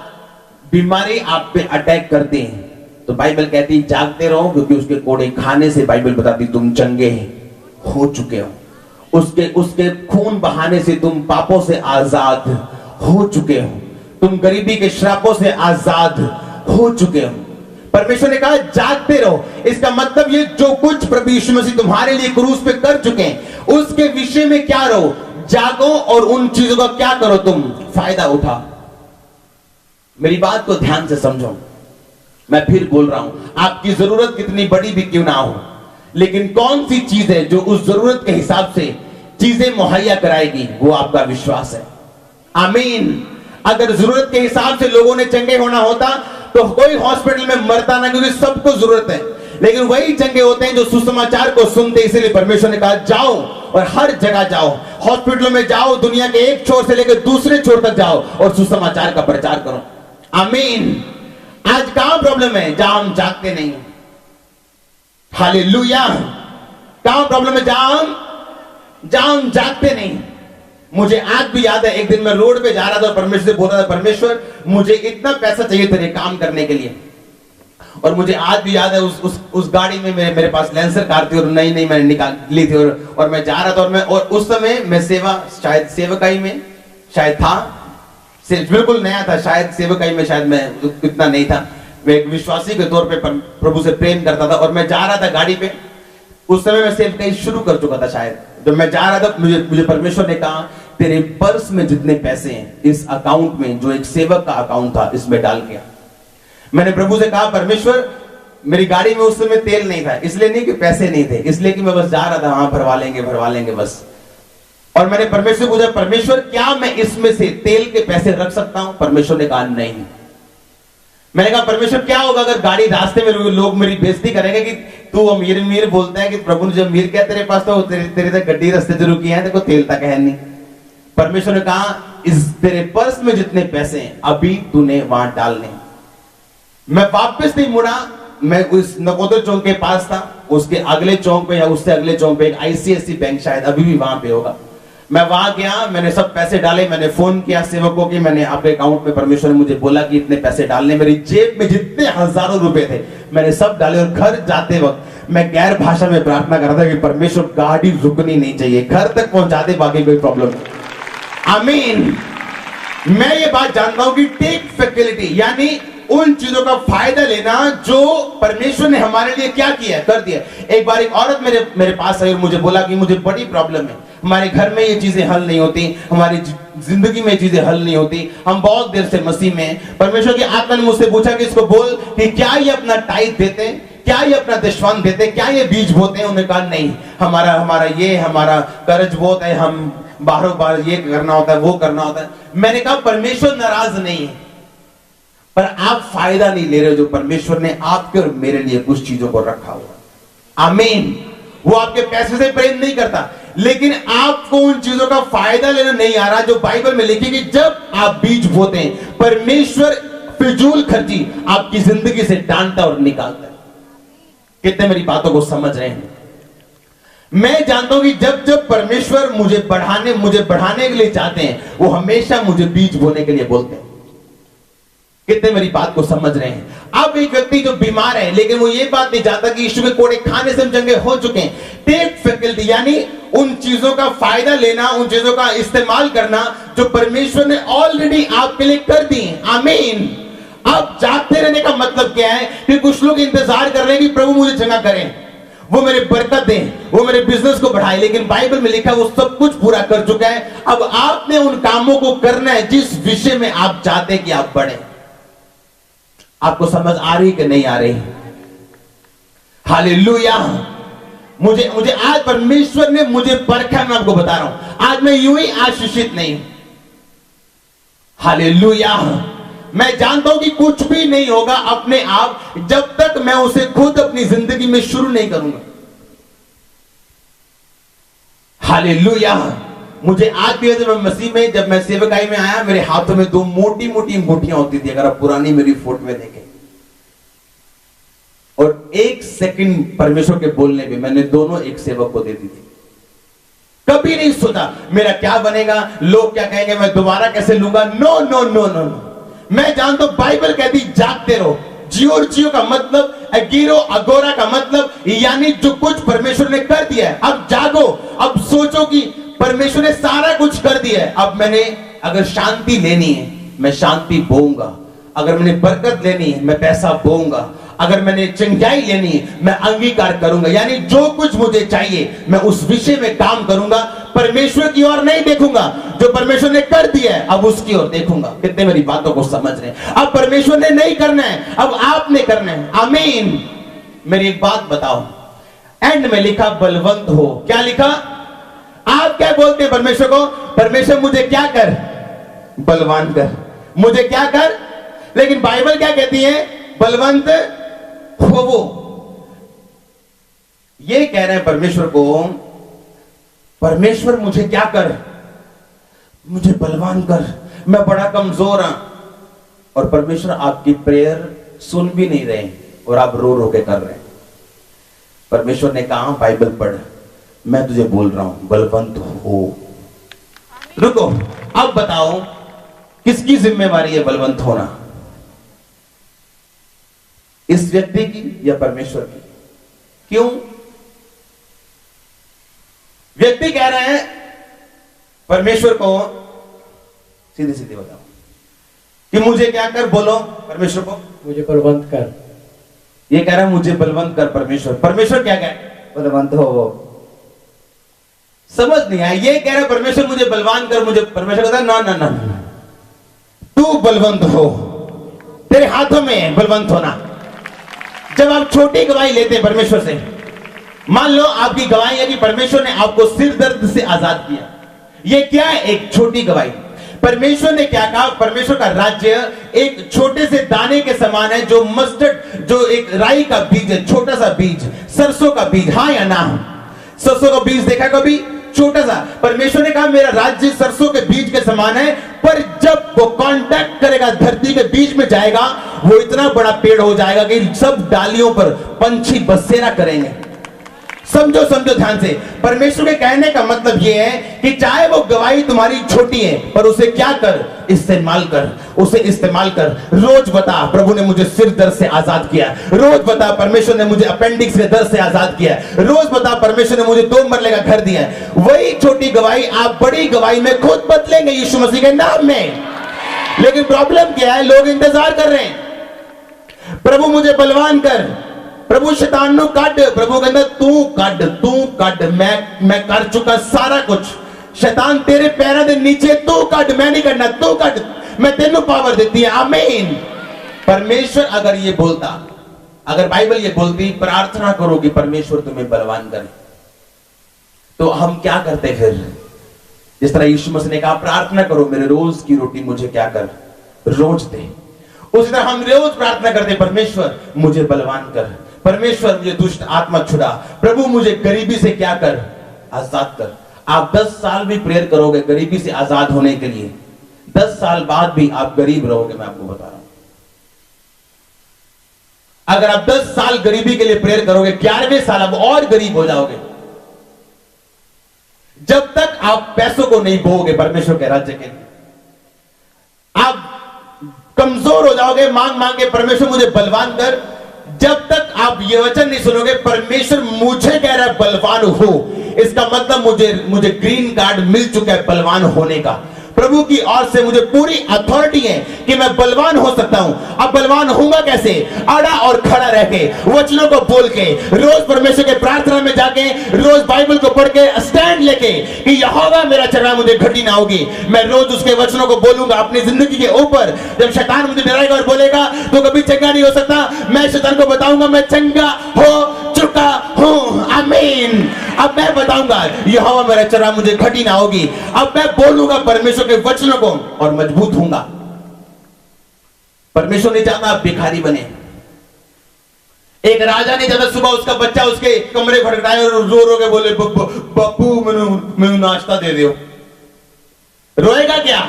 Speaker 1: बीमारी आप पे अटैक करती है तो बाइबल कहती है जागते रहो, क्योंकि उसके कोड़े खाने से बाइबल बताती तुम चंगे हो चुके हो। उसके खून बहाने से तुम पापों से आजाद हो चुके हो, तुम गरीबी के श्रापों से आजाद हो चुके हो। परमेश्वर ने कहा जागते रहो। इसका मतलब ये जो कुछ प्रभु यीशु मसीह तुम्हारे लिए क्रूस पे कर चुके हैं, उसके विषय में क्या रहो, जागो और उन चीजों का क्या करो, तुम फायदा उठा। मेरी बात को ध्यान से समझो, मैं फिर बोल रहा हूं, आपकी जरूरत कितनी बड़ी भी क्यों ना हो, लेकिन कौन सी चीज है जो उस जरूरत के हिसाब से चीजें मुहैया कराएगी? वो आपका विश्वास है। आमीन। अगर जरूरत के हिसाब से लोगों ने चंगे होना होता तो कोई हॉस्पिटल में मरता ना, क्योंकि सबको जरूरत है। लेकिन वही चंगे होते हैं जो सुसमाचार को सुनते। इसलिए परमेश्वर ने कहा जाओ और हर जगह जाओ, हॉस्पिटलों में जाओ, दुनिया के एक छोर से लेकर दूसरे छोर तक जाओ और सुसमाचार का प्रचार करो। आमीन। आज कहां प्रॉब्लम है? जहां हम जागते नहीं। हालेलुया। कहां प्रॉब्लम है? जहां हम जागते नहीं। मुझे आज भी याद है, एक दिन मैं रोड पे जा रहा था, परमेश्वर से बोल रहा था, परमेश्वर मुझे इतना पैसा चाहिए तेरे काम करने के लिए। और मुझे आज भी याद है उस गाड़ी में मेरे पास लेंसर कार थी और नई मैंने निकाल ली थी और मैं जा रहा था और उस समय मैं शायद सेवकाई में शायद था, बिल्कुल नया था, शायद सेवकाई में शायद मैं इतना नहीं था। मैं एक विश्वासी के तौर पे प्रभु से प्रेम करता था और मैं जा रहा था गाड़ी पे। उस समय मैं सेवकाई शुरू कर चुका था शायद। जब मैं जा रहा था मुझे परमेश्वर ने कहा तेरे पर्स में जितने पैसे हैं इस अकाउंट में, जो एक सेवक का अकाउंट था, इसमें डाल के। मैंने प्रभु से कहा परमेश्वर मेरी गाड़ी में उस समय तेल नहीं था, इसलिए नहीं कि पैसे नहीं थे, इसलिए कि मैं बस जा रहा था, हाँ भरवा लेंगे बस। और मैंने परमेश्वर से पूछा परमेश्वर क्या मैं इसमें से तेल के पैसे रख सकता हूं? परमेश्वर ने कहा नहीं। मैंने कहा परमेश्वर क्या होगा अगर गाड़ी रास्ते में लोग मेरी बेइज्जती करेंगे कि तू अमीर बोलता है कि प्रभु ने जो अमीर क्या तेरे पास तो तेरे तक गड्डी रास्ते जो रुकी है, देखो तेल तक है नहीं। परमेश्वर ने कहा इस तेरे पर्स में जितने पैसे हैं अभी तूने वहां डालने। मैं वापस नहीं मुड़ा, मैं उस नकोदर चौक के पास था, उसके अगले चौक पे या उससे अगले चौक पे एक आईसीआईसी बैंक शायद अभी भी वहां पे होगा। मैं वहां गया, मैंने सब पैसे डाले, मैंने फोन किया सेवकों की, मैंने आपके अकाउंट में परमेश्वर ने मुझे बोला कि इतने पैसे डालने। मेरी जेब में जितने हजारों रुपए थे मैंने सब डाले और घर जाते वक्त मैं गैर भाषा में प्रार्थना कर रहा था कि परमेश्वर गाड़ी रुकनी नहीं चाहिए, घर तक पहुंचा दे, बाकी कोई प्रॉब्लम नहीं। आमीन। मैं ये बात जानता हूं कि टेक फैसिलिटी यानी उन चीजों का फायदा लेना जो परमेश्वर ने हमारे लिए क्या किया, कर दिया। एक बार एक औरत मेरे पास आई और मुझे बोला कि मुझे बड़ी प्रॉब्लम है, हमारे घर में ये चीजें हल नहीं होती, हमारी जिंदगी में ये चीजें हल नहीं होती, हम बहुत देर से मसीह में। परमेश्वर की आत्मा ने मुझसे पूछा कि इसको बोल कि क्या ये अपना टाइट देते हैं, क्या ये अपना दशवान देते, क्या ये बीज बोते हैं? उन्होंने कहा नहीं, हमारा कर्ज बहुत है, हम बाहरों बाहर ये करना होता है, वो करना होता है। मैंने कहा परमेश्वर नाराज नहीं है, पर आप फायदा नहीं ले रहे हो जो परमेश्वर ने आपके और मेरे लिए कुछ चीजों को रखा हुआ। आमीन। वो आपके पैसे से प्रेम नहीं करता, लेकिन आपको उन चीजों का फायदा लेना नहीं आ रहा जो बाइबल में लिखी कि जब आप बीज बोते हैं, परमेश्वर फिजूल खर्ची आपकी जिंदगी से डांटता और निकालता है। कितने मेरी बातों को समझ रहे हैं? मैं जानता हूं कि जब जब परमेश्वर मुझे बढ़ाने के लिए चाहते हैं, वो हमेशा मुझे बीज बोने के लिए बोलते हैं। कितने मेरी बात को समझ रहे हैं? अब एक व्यक्ति जो बीमार है, लेकिन वो ये बात नहीं जानता कि यीशु के कोड़े खाने से हम चंगे हो चुके हैं। टेक फैकल्टी, यानी उन चीजों का फायदा लेना, उन चीजों का इस्तेमाल करना जो परमेश्वर ने ऑलरेडी आपके लिए कर दी है। आमीन। अब जागते रहने का मतलब क्या है कि कुछ लोग इंतजार कर रहे हैं कि प्रभु मुझे चंगा करें, वो मेरे बरकत दें, वो मेरे बिजनेस को बढ़ाए, लेकिन बाइबल में लिखा है वो सब कुछ पूरा कर चुका है। अब आपने उन कामों को करना है जिस विषय में आप चाहते हैं कि आप बढ़े। आपको समझ आ रही कि नहीं आ रही? हालेलुया। मुझे आज परमेश्वर ने मुझे परखा, मैं आपको बता रहा हूं, आज मैं यूं ही आशीषित नहीं हूं। हालेलुया। मैं जानता हूं कि कुछ भी नहीं होगा अपने आप जब तक मैं उसे खुद अपनी जिंदगी में शुरू नहीं करूंगा। हालेलुया। मुझे आज भी जब मैं मसीह में, जब मैं सेवकाई में आया, मेरे हाथों में 2 मोटी मोटी अंगूठियां होती थी, अगर आप पुरानी मेरी फोटो में देखें, और 1 सेकंड परमेश्वर के बोलने पे मैंने दोनों एक सेवक को दे दी थी। कभी नहीं सोचा मेरा क्या बनेगा, लोग क्या कहेंगे, मैं दोबारा कैसे लूंगा। No no no no no. मैं जानता हूं बाइबल कहती जागते रहो। जियो का मतलब, अगीरो अगोरा का मतलब, यानी जो कुछ परमेश्वर ने कर दिया है, अब जागो। अब सोचो कि परमेश्वर ने सारा कुछ कर दिया है। अब मैंने अगर शांति लेनी है, मैं शांति बोऊंगा। अगर मैंने बरकत लेनी है, मैं पैसा बोऊंगा। अगर मैंने चंगाई लेनी है, मैं अंगीकार करूंगा। यानी जो कुछ मुझे चाहिए मैं उस विषय में काम करूंगा। परमेश्वर की ओर नहीं देखूंगा, जो परमेश्वर ने कर दिया है अब उसकी ओर देखूंगा। कितने मेरी बातों को समझ रहे हैं? अब परमेश्वर ने नहीं करना है, अब आपने करना है। आमीन। मेरी एक बात बताओ, एंड में लिखा बलवंत हो। क्या लिखा? आप क्या बोलते हैं परमेश्वर को? परमेश्वर मुझे क्या कर? बलवान कर। मुझे क्या कर? लेकिन बाइबल क्या कहती है? बलवंत हो। वो ये कह रहे हैं परमेश्वर को, परमेश्वर मुझे क्या कर? मुझे बलवान कर, मैं बड़ा कमजोर हूं। और परमेश्वर आपकी प्रेयर सुन भी नहीं रहे और आप रो रो के कर रहे हैं। परमेश्वर ने कहा बाइबल पढ़, मैं तुझे बोल रहा हूं बलवंत हो। रुको, अब बताओ किसकी जिम्मेवारी है बलवंत होना? इस व्यक्ति की या परमेश्वर की? क्यों? व्यक्ति कह रहे हैं परमेश्वर को, सीधे सीधे बताओ कि मुझे क्या कर? बोलो परमेश्वर को, मुझे बलवंत कर। ये कह रहा है मुझे बलवंत कर परमेश्वर। परमेश्वर क्या कहे? बलवंत हो। समझ नहीं आया। ये कह रहा है परमेश्वर मुझे बलवान कर, मुझे परमेश्वर कहता है ना ना ना, तू बलवंत हो, तेरे हाथों में है बलवंत होना। जब आप छोटी गवाही लेते हैं परमेश्वर से, मान लो आपकी गवाही है कि परमेश्वर ने आपको सिर दर्द से आजाद किया, ये क्या है? एक छोटी गवाही। परमेश्वर ने क्या कहा? परमेश्वर का राज्य एक छोटे से दाने के समान है, जो मस्टर्ड, जो एक राई का बीज है, छोटा सा बीज, सरसों का बीज। हाँ या ना? सरसों का बीज देखा कभी? छोटा सा। परमेश्वर ने कहा मेरा राज्य सरसों के बीज के समान है, पर जब वो कांटेक्ट करेगा, धरती के बीच में जाएगा, वो इतना बड़ा पेड़ हो जाएगा कि सब डालियों पर पंछी बसेरा करेंगे। समझो समझो ध्यान से। परमेश्वर के कहने का मतलब यह है कि चाहे वो गवाही तुम्हारी छोटी है, पर उसे क्या कर? इस्तेमाल कर, उसे इस्तेमाल कर। रोज बता प्रभु ने मुझे सिर दर्द से आजाद किया, रोज बता परमेश्वर ने मुझे अपेंडिक्स के दर्द से आजाद किया, रोज बता परमेश्वर ने मुझे 2 मरले का घर दिया। वही छोटी गवाही आप बड़ी गवाही में खुद बदलेंगे यीशु मसीह के नाम में। लेकिन प्रॉब्लम क्या है? लोग इंतजार कर रहे हैं, प्रभु मुझे बलवान कर, प्रभु शैतान नु काट। प्रभु कहता तू काट, मैं कर चुका सारा कुछ। शैतान तेरे पैरों के नीचे, तू काट, मैं नहीं करना, तू काट, मैं तेनू पावर देती है। आमीन। परमेश्वर अगर ये बोलता, अगर बाइबल ये बोलती प्रार्थना करो कि परमेश्वर तुम्हें बलवान करे, तो हम क्या करते फिर? जिस तरह यीशु मसीह ने कहा प्रार्थना करो मेरे रोज की रोटी मुझे क्या कर, रोज दे, उसी तरह हम रोज प्रार्थना करते परमेश्वर मुझे बलवान कर, परमेश्वर मुझे दुष्ट आत्मा छुड़ा, प्रभु मुझे गरीबी से क्या कर, आजाद कर। आप 10 साल भी प्रेयर करोगे गरीबी से आजाद होने के लिए, 10 साल बाद भी आप गरीब रहोगे, मैं आपको बता रहा हूं। अगर आप 10 साल गरीबी के लिए प्रेयर करोगे, 11वें साल आप और गरीब हो जाओगे। जब तक आप पैसों को नहीं बोओगे परमेश्वर के राज्य के लिए, आप कमजोर हो जाओगे मांग मांग के परमेश्वर मुझे बलवान कर। जब तक आप ये वचन नहीं सुनोगे परमेश्वर मुझे कह रहा है बलवान हो, इसका मतलब मुझे ग्रीन कार्ड मिल चुका है बलवान होने का। प्रभु की ओर से मुझे पूरी अथॉरिटी है कि मैं बलवान हो सकता हूं। अब बलवान होऊंगा कैसे? अड़ा और खड़ा रह के, वचनों को बोल के, रोज परमेश्वर के प्रार्थना में जाके, रोज बाइबल को पढ़ के स्टैंड लेके कि यहोवा मेरा चढ़ा मुझे घटी ना होगी। मैं रोज उसके वचनों को बोलूंगा अपनी जिंदगी के ऊपर। जब शैतान मुझे डराएगा और बोलेगा तो कभी चंगा नहीं हो सकता, मैं शैतान को बताऊंगा मैं चंगा हो चुका हूं। आमीन। अब मैं बताऊंगा यहोवा मेरा चढ़ा मुझे घटी ना होगी। अब मैं बोलूंगा परमेश्वर के वचनों को और मजबूत होऊंगा। परमेश्वर नहीं चाहता आप भिखारी बने। एक राजा नहीं चाहता सुबह उसका बच्चा उसके कमरे खटखटाए और रो रो के बोले बापू मैंने नाश्ता दे दियो। रोएगा क्या?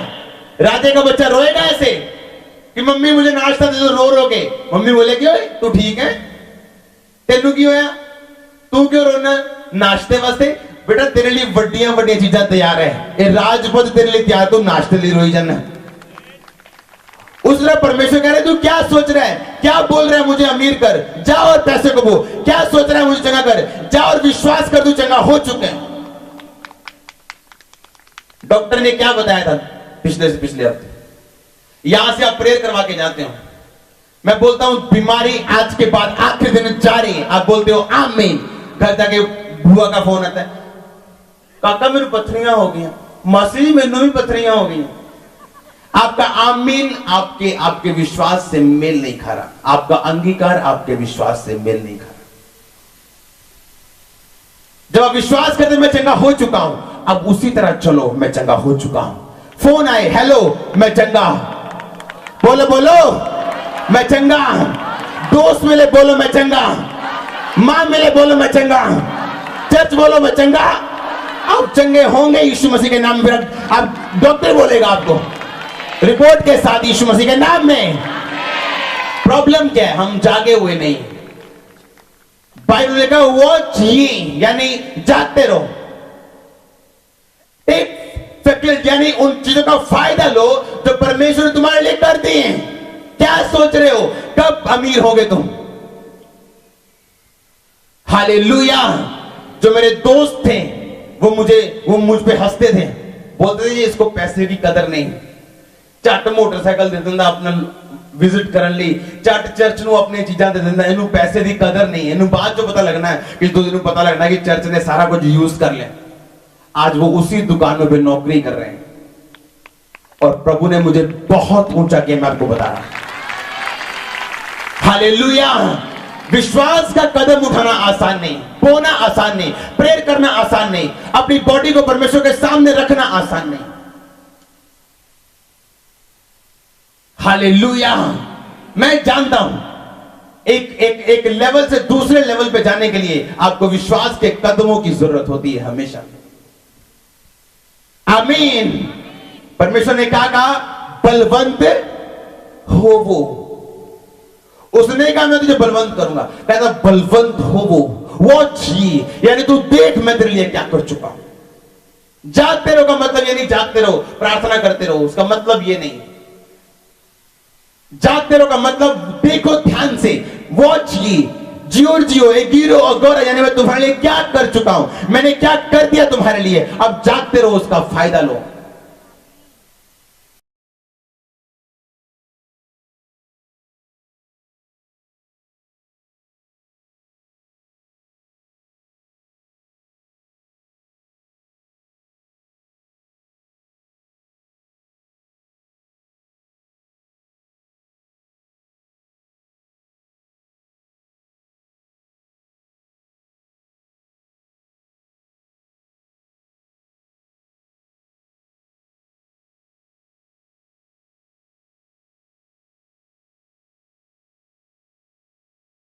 Speaker 1: राजे का बच्चा रोएगा ऐसे कि मम्मी मुझे नाश्ता दे दो, रो रो के। मम्मी बोले क्यों तू ठीक है, तेनू क्यों है, तू क्यों रोना? नाश्ते वास्ते बेटा तेरे लिए वड्डियां वड्डियां चीजें तैयार है, ये राजपद तेरे लिए तैयार, तू नाश्ते लिए रोई जाना। उस तरह परमेश्वर कह रहे तू क्या सोच रहा है, क्या बोल रहा है मुझे अमीर कर, जा और पैसे को बो, क्या सोच रहा है मुझे चंगा कर, जा और विश्वास कर तू चंगा हो चुके हैं। डॉक्टर ने क्या बताया था पिछले हफ्ते? यहां से आप प्रेयर करवा के जाते हो, मैं बोलता हूं बीमारी आज के बाद आखिरी दिन जारी है, आप बोलते हो आमीन। घर जाके बुआ का फोन आता है, काका मेरे पथरियां हो गई, मासी मैनू भी पथरियां हो गई। आपका आमीन आपके विश्वास से मेल नहीं खा रहा, आपका अंगीकार आपके विश्वास से मेल नहीं खा रहा। जब आप विश्वास करते मैं चंगा हो चुका हूं, अब उसी तरह चलो मैं चंगा हो चुका हूं। फोन आए, हेलो मैं चंगा, बोलो बोलो मैं चंगा। दोस्त मिले बोलो मैं चंगा, मां मिले बोलो मैं चंगा, चर्च बोलो मैं चंगा। आप चंगे होंगे यीशु मसीह के नाम में। आप डॉक्टर बोलेगा आपको रिपोर्ट के साथ यीशु मसीह के नाम में। प्रॉब्लम क्या है? हम जागे हुए नहीं। बाइबल ने कहा वॉच ये, यानी जागते रहो। एक यानी उन चीजों का फायदा लो जो परमेश्वर ने तुम्हारे लिए कर दी है। क्या सोच रहे हो कब अमीर होगे तुम? हालेलुया। जो मेरे दोस्त थे वो मुझ पे हंसते थे, बोलते थे इसको पैसे की कदर नहीं, झट मोटरसाइकिल दे दिंदा अपना विजिट करने ली, झट चर्च ਨੂੰ अपनी चीज़ां दे दिंदा, ਇਹਨੂੰ पैसे की कदर नहीं है। ਇਹਨੂੰ बाद जो पता लगना है कि तो ਇਹਨੂੰ पता लगना है कि चर्च ने सारा कुछ यूज कर लिया। आज वो उसी दुकानों पे नौकरी कर रहे हैं और प्रभु ने मुझे बहुत ऊंचा किया, मैं आपको बता रहा हूं। हालेलुया। विश्वास का कदम उठाना आसान नहीं, बोना आसान नहीं, प्रेयर करना आसान नहीं, अपनी बॉडी को परमेश्वर के सामने रखना आसान नहीं। हालेलुया। मैं जानता हूं एक लेवल से दूसरे लेवल पे जाने के लिए आपको विश्वास के कदमों की जरूरत होती है हमेशा। आमीन। परमेश्वर ने कहा बलवंत हो वो, उसने कहा मैं तुझे बलवंत करूंगा, कहता बलवंत हो वो चाहिए, यानी तू देख मैं तेरे लिए क्या कर चुका हूं। जागते रहो का मतलब ये नहीं जागते रहो प्रार्थना करते रहो, उसका मतलब ये नहीं। जागते रहो का मतलब देखो ध्यान से, वॉच ये जियो एक गिरो और गौरा, यानी मैं तुम्हारे लिए क्या कर चुका हूं, मैंने क्या कर दिया तुम्हारे लिए, अब जागते रहो उसका फायदा लो।